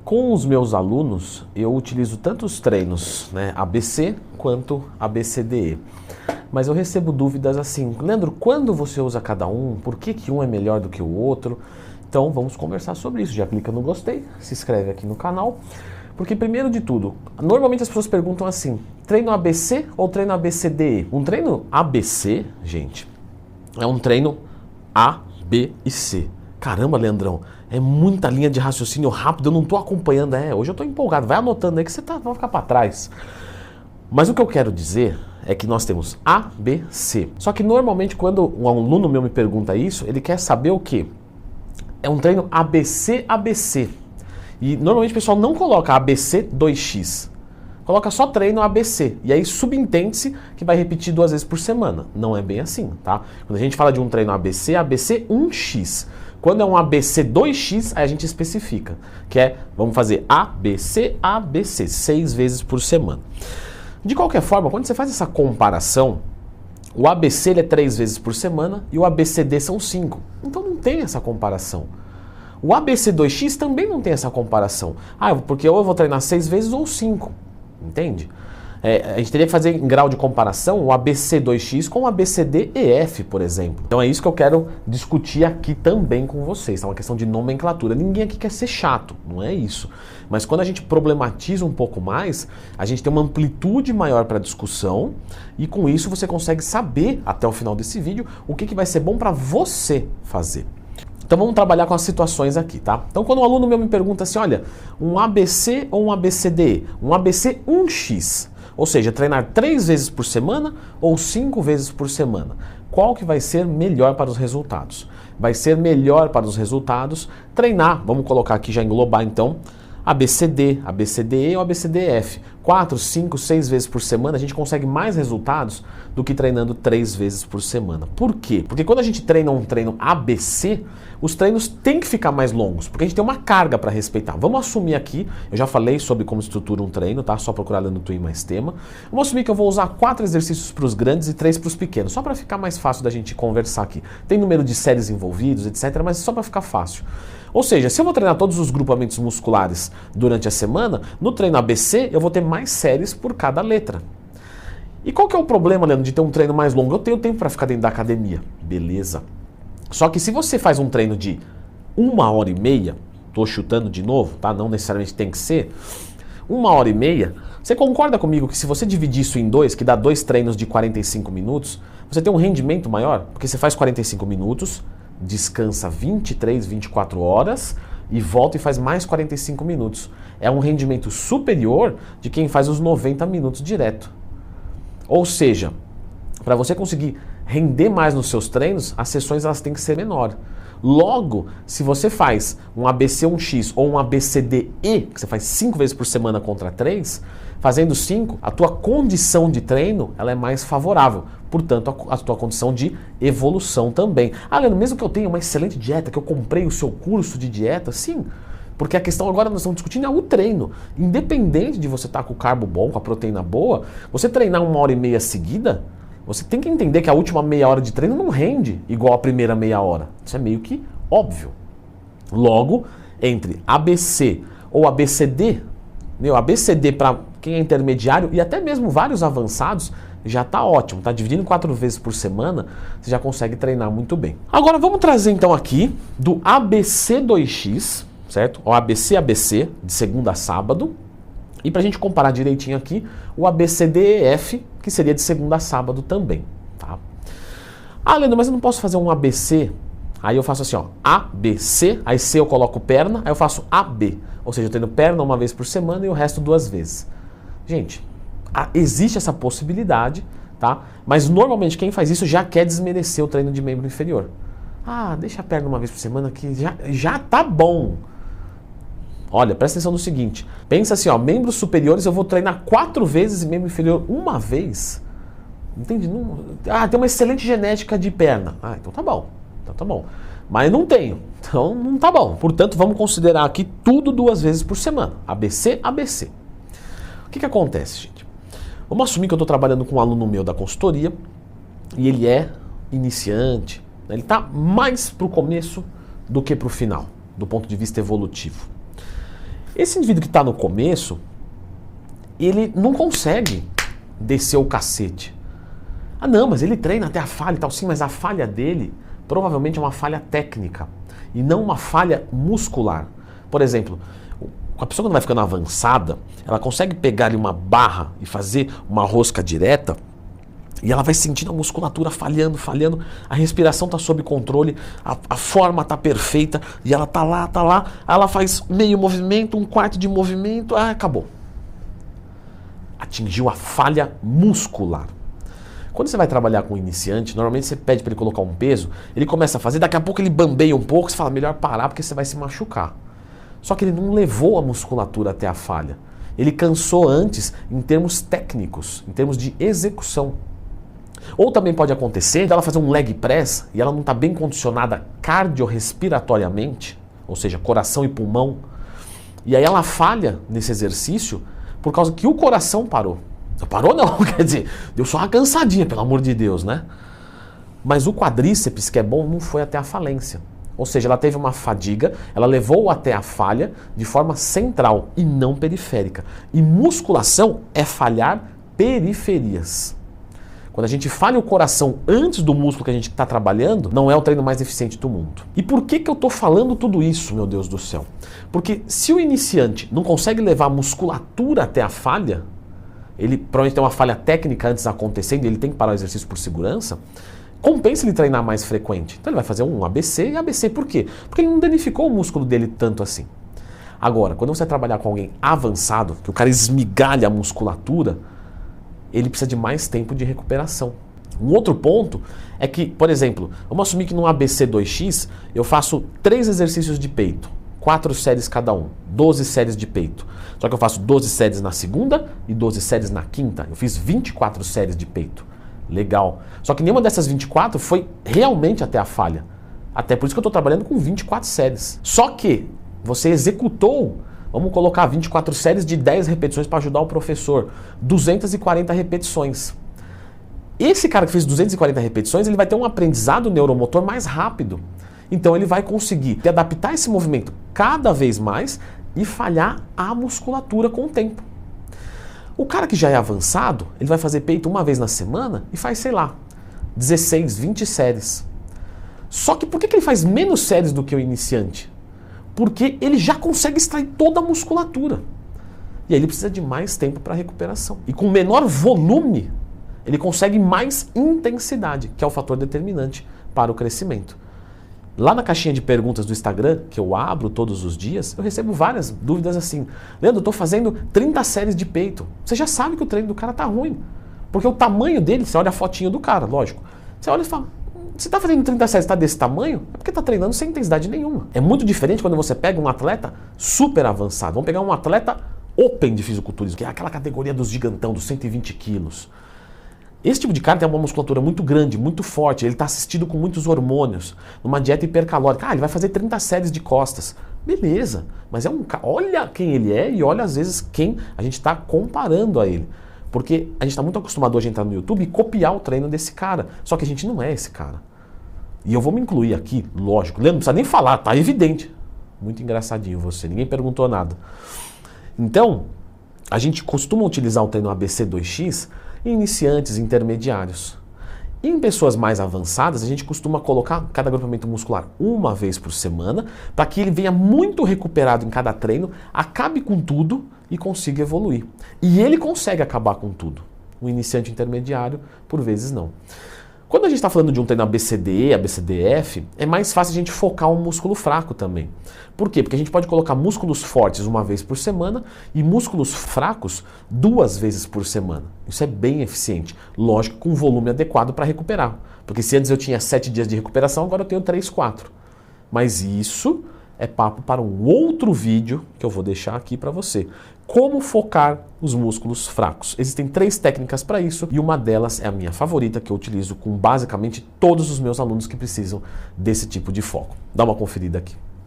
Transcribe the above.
Com os meus alunos, eu utilizo tanto os treinos, ABC quanto ABCDE. Mas eu recebo dúvidas assim, Leandro, quando você usa cada um? Por que um é melhor do que o outro? Então vamos conversar sobre isso. Já clica no gostei, se inscreve aqui no canal. Porque primeiro de tudo, normalmente as pessoas perguntam assim, treino ABC ou treino ABCDE? Um treino ABC, gente, é um treino A, B e C. Caramba, Leandrão, é muita linha de raciocínio rápido, eu não estou acompanhando. Hoje eu estou empolgado, vai anotando aí que você vai ficar para trás. Mas o que eu quero dizer é que nós temos A, B, C. Só que normalmente quando um aluno meu me pergunta isso, ele quer saber o quê? É um treino ABC, ABC. E normalmente o pessoal não coloca ABC 2x. Coloca só treino ABC. E aí subentende-se que vai repetir 2 vezes por semana. Não é bem assim, tá? Quando a gente fala de um treino ABC, ABC 1x. Quando é um ABC 2x, aí a gente especifica. Que é, vamos fazer ABC, ABC, 6 vezes por semana. De qualquer forma, quando você faz essa comparação, o ABC ele é 3 vezes por semana e o ABCD são 5. Então não tem essa comparação. O ABC2x também não tem essa comparação. Porque ou eu vou treinar 6 vezes ou 5. Entende? A gente teria que fazer em grau de comparação o ABC2x com o ABCDEF, por exemplo. Então é isso que eu quero discutir aqui também com vocês. É uma questão de nomenclatura. Ninguém aqui quer ser chato, não é isso. Mas quando a gente problematiza um pouco mais, a gente tem uma amplitude maior para a discussão e com isso você consegue saber, até o final desse vídeo, o que vai ser bom para você fazer. Então vamos trabalhar com as situações aqui, tá? Então quando um aluno meu me pergunta assim, olha, um ABC ou um ABCDE? Um ABC 1x, ou seja, treinar 3 vezes por semana ou 5 vezes por semana. Qual que vai ser melhor para os resultados? Vai ser melhor para os resultados treinar, vamos colocar aqui, já englobar então, ABCD, ABCDE ou ABCDF. 4, 5, 6 vezes por semana a gente consegue mais resultados do que treinando 3 vezes por semana. Por quê? Porque quando a gente treina um treino ABC, os treinos têm que ficar mais longos, porque a gente tem uma carga para respeitar. Vamos assumir aqui, eu já falei sobre como estrutura um treino, tá? Só procurar lá no Twin mais tema. Vamos assumir que eu vou usar 4 exercícios para os grandes e 3 para os pequenos, só para ficar mais fácil da gente conversar aqui. Tem número de séries envolvidos, etc, mas só para ficar fácil. Ou seja, se eu vou treinar todos os grupamentos musculares durante a semana, no treino ABC eu vou ter mais séries por cada letra. E qual que é o problema, Leandro, de ter um treino mais longo? Eu tenho tempo para ficar dentro da academia. Beleza. Só que se você faz um treino de 1h30, tô chutando de novo, tá? Não necessariamente tem que ser, 1h30, você concorda comigo que se você dividir isso em 2, que dá 2 treinos de 45 minutos, você tem um rendimento maior? Porque você faz 45 minutos, descansa 23, 24 horas e volta e faz mais 45 minutos. É um rendimento superior de quem faz os 90 minutos direto. Ou seja, para você conseguir render mais nos seus treinos, as sessões elas têm que ser menor. Logo, se você faz um ABC 1x ou um ABCDE, que você faz 5 vezes por semana contra 3, fazendo 5, a tua condição de treino ela é mais favorável. Portanto, a tua condição de evolução também. Leandro, mesmo que eu tenha uma excelente dieta, que eu comprei o seu curso de dieta, sim. Porque a questão agora nós estamos discutindo é o treino. Independente de você estar com o carbo bom, com a proteína boa, você treinar 1h30 seguida, você tem que entender que a última meia hora de treino não rende igual a primeira meia hora. Isso é meio que óbvio. Logo, entre ABC ou ABCD, ABCD para quem é intermediário e até mesmo vários avançados, já está ótimo, tá? Dividindo 4 vezes por semana, você já consegue treinar muito bem. Agora vamos trazer então aqui do ABC2x, certo? O ABC, de segunda a sábado. E para a gente comparar direitinho aqui, o ABCDEF, que seria de segunda a sábado também, tá? Leandro, mas eu não posso fazer um ABC? Aí eu faço assim, ó, ABC, aí C eu coloco perna, aí eu faço AB. Ou seja, eu treino perna 1 vez por semana e o resto 2 vezes. Gente, existe essa possibilidade, tá? Mas normalmente quem faz isso já quer desmerecer o treino de membro inferior. Deixa a perna 1 vez por semana que já tá bom. Olha, presta atenção no seguinte, pensa assim, ó, membros superiores eu vou treinar 4 vezes e membro inferior 1 vez. Entende? Tem uma excelente genética de perna. Então tá bom. Mas não tenho, então não tá bom. Portanto, vamos considerar aqui tudo 2 vezes por semana. ABC, ABC. O que acontece, gente? Vamos assumir que eu estou trabalhando com um aluno meu da consultoria e ele é iniciante. Ele está mais para o começo do que para o final, do ponto de vista evolutivo. Esse indivíduo que está no começo, ele não consegue descer o cacete. Ah não, mas ele treina até a falha e tal. Sim, mas a falha dele provavelmente é uma falha técnica e não uma falha muscular. Por exemplo, a pessoa quando vai ficando avançada, ela consegue pegar ali uma barra e fazer uma rosca direta e ela vai sentindo a musculatura falhando, a respiração está sob controle, a forma está perfeita e ela está lá, aí ela faz meio movimento, um quarto de movimento, acabou. Atingiu a falha muscular. Quando você vai trabalhar com um iniciante, normalmente você pede para ele colocar um peso, ele começa a fazer, daqui a pouco ele bambeia um pouco, você fala, melhor parar porque você vai se machucar. Só que ele não levou a musculatura até a falha. Ele cansou antes em termos técnicos, em termos de execução. Ou também pode acontecer dela fazer um leg press e ela não está bem condicionada cardiorrespiratoriamente, ou seja, coração e pulmão, e aí ela falha nesse exercício por causa que o coração parou. Parou não, quer dizer, deu só uma cansadinha, pelo amor de Deus, né? Mas o quadríceps, que é bom, não foi até a falência. Ou seja, ela teve uma fadiga, ela levou até a falha de forma central e não periférica. E musculação é falhar periferias. Quando a gente falha o coração antes do músculo que a gente está trabalhando, não é o treino mais eficiente do mundo. E por que eu estou falando tudo isso, meu Deus do céu? Porque se o iniciante não consegue levar a musculatura até a falha, ele provavelmente tem uma falha técnica antes acontecendo e ele tem que parar o exercício por segurança, compensa ele treinar mais frequente. Então ele vai fazer um ABC e ABC por quê? Porque ele não danificou o músculo dele tanto assim. Agora, quando você vai trabalhar com alguém avançado, que o cara esmigalha a musculatura, ele precisa de mais tempo de recuperação. Um outro ponto é que, por exemplo, vamos assumir que no ABC 2x eu faço 3 exercícios de peito, 4 séries cada um, 12 séries de peito. Só que eu faço 12 séries na segunda e 12 séries na quinta. Eu fiz 24 séries de peito. Legal. Só que nenhuma dessas 24 foi realmente até a falha. Até por isso que eu estou trabalhando com 24 séries. Só que você executou, vamos colocar 24 séries de 10 repetições para ajudar o professor. 240 repetições. Esse cara que fez 240 repetições, ele vai ter um aprendizado neuromotor mais rápido. Então ele vai conseguir adaptar esse movimento cada vez mais e falhar a musculatura com o tempo. O cara que já é avançado, ele vai fazer peito uma vez na semana e faz, sei lá, 16, 20 séries. Só que por que ele faz menos séries do que o iniciante? Porque ele já consegue extrair toda a musculatura. E aí ele precisa de mais tempo para recuperação. E com menor volume, ele consegue mais intensidade, que é o fator determinante para o crescimento. Lá na caixinha de perguntas do Instagram, que eu abro todos os dias, eu recebo várias dúvidas assim. Leandro, eu estou fazendo 30 séries de peito. Você já sabe que o treino do cara tá ruim. Porque o tamanho dele, você olha a fotinho do cara, lógico. Você olha e fala, você está fazendo 30 séries, está desse tamanho? É porque está treinando sem intensidade nenhuma. É muito diferente quando você pega um atleta super avançado. Vamos pegar um atleta open de fisiculturismo, que é aquela categoria dos gigantão, dos 120 quilos. Esse tipo de cara tem uma musculatura muito grande, muito forte, ele está assistido com muitos hormônios, numa dieta hipercalórica. Ele vai fazer 30 séries de costas. Beleza, mas é um cara, olha quem ele é e olha às vezes quem a gente está comparando a ele. Porque a gente está muito acostumado hoje a entrar no YouTube e copiar o treino desse cara. Só que a gente não é esse cara. E eu vou me incluir aqui, lógico. Leandro, não precisa nem falar, tá evidente. Muito engraçadinho você, ninguém perguntou nada. Então, a gente costuma utilizar o treino ABC 2x em iniciantes, intermediários. E em pessoas mais avançadas, a gente costuma colocar cada agrupamento muscular uma vez por semana, para que ele venha muito recuperado em cada treino, acabe com tudo e consiga evoluir. E ele consegue acabar com tudo. O iniciante intermediário, por vezes, não. Quando a gente está falando de um treino ABCDE, ABCDF, é mais fácil a gente focar um músculo fraco também. Por quê? Porque a gente pode colocar músculos fortes uma vez por semana e músculos fracos 2 vezes por semana. Isso é bem eficiente. Lógico, com volume adequado para recuperar. Porque se antes eu tinha 7 dias de recuperação, agora eu tenho 3, 4. Mas isso é papo para um outro vídeo que eu vou deixar aqui para você. Como focar os músculos fracos. Existem 3 técnicas para isso e uma delas é a minha favorita, que eu utilizo com basicamente todos os meus alunos que precisam desse tipo de foco. Dá uma conferida aqui.